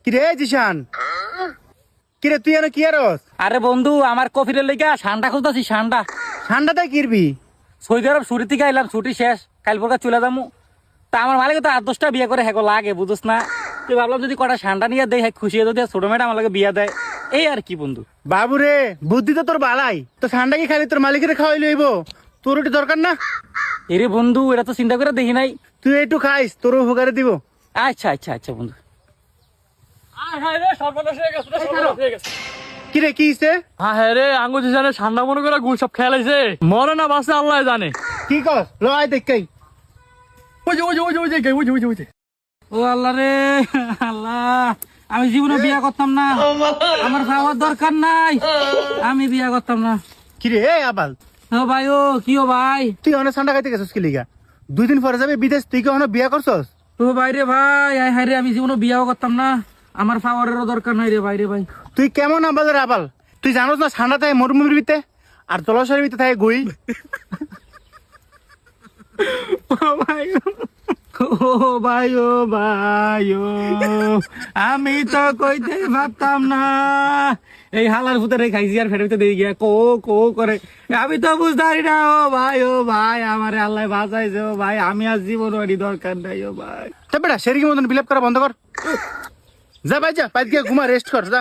কিরে জিশান, কিরে তুই এনে কি আরস? আরে বন্ধু আমার কফিরের লেগা ঠান্ডা খুঁজতেছি ঠান্ডা। ঠান্ডাতে কিরবি? সৌদি আরব ছুটি থেকে আইলাম, ছুটি শেষ, কাল পরকা চলে যাবো। তা আমার মালিক তো 8-10টা বিয়ে করে হেগো লাগে বুঝছ না। তুই ভাবলাম যদি কটা ঠান্ডা নিয়ে দেয় হ্যাঁ খুশি যদি ছোট মেয়েটা আমার লাগে বিয়া দেয়, এই আর কি বন্ধু। বাবুরে বুদ্ধি তো তোর বালাই, তো ঠান্ডা কি খালি তোর মালিকের খাওয়াই লইব, তোর ওটি দরকার না? এরে বন্ধু এটা তো চিন্তা করে দেখি নাই। তুই একটু খাইস, তোর উপকারে দিব। আচ্ছা আচ্ছা আচ্ছা বন্ধু। কিরে কি হইছে? হ্যাঁ রে আঙ্গুর জানে ঠান্ডা মনে করে গুল সব খেলাইছে, মরে না বাসে আল্লাহ জানে। কি কস লয় দেখাই? ও আল্লাহ রে আল্লাহ, আমি জীবনে বিয়া করতাম না, আমার খাওয়ার দরকার নাই, আমি বিয়া করতাম না। কিরে এ আবাল, ও ভাই, ও কি ও ভাই? তুই অনেক ঠান্ডা খাইতে গেছিস কি লিগা? 2 দিন পরে যাবে বিদেশ, তুই কি অনেক বিয়া করছস? ও ভাই রে ভাই, আয় হায় রে, আমি জীবনে বিয়াও করতাম না, আমার খাওয়ারেরও দরকার নাই রে ভাই রে ভাই। তুই কেমন আবালের আবাল? তুই জানোস না ঠান্ডা থাকে মরুভূমির ভিতরে আর জলাশয়ের ভিতরে থাকে গুই। ও ভাই, ও ভাই, ও ভাই, ও আমি তো কইতে পারতাম না, এই হালার ভূতের খাইছি আর ফেরত দিয়ে গিয়া কো কো করে, আমি তো বুঝতারি না। ও ভাই, ও ভাই, আমার আল্লাহ বাঁচাইছে। ও ভাই, আমি আর জীবন দরকার নাই। ও ভাই, তা বেটা সেরকি মতন বিলাপ করা বন্ধ কর, যা ভাই যা, বাইরে গিয়ে ঘুমা রেস্ট কর যা।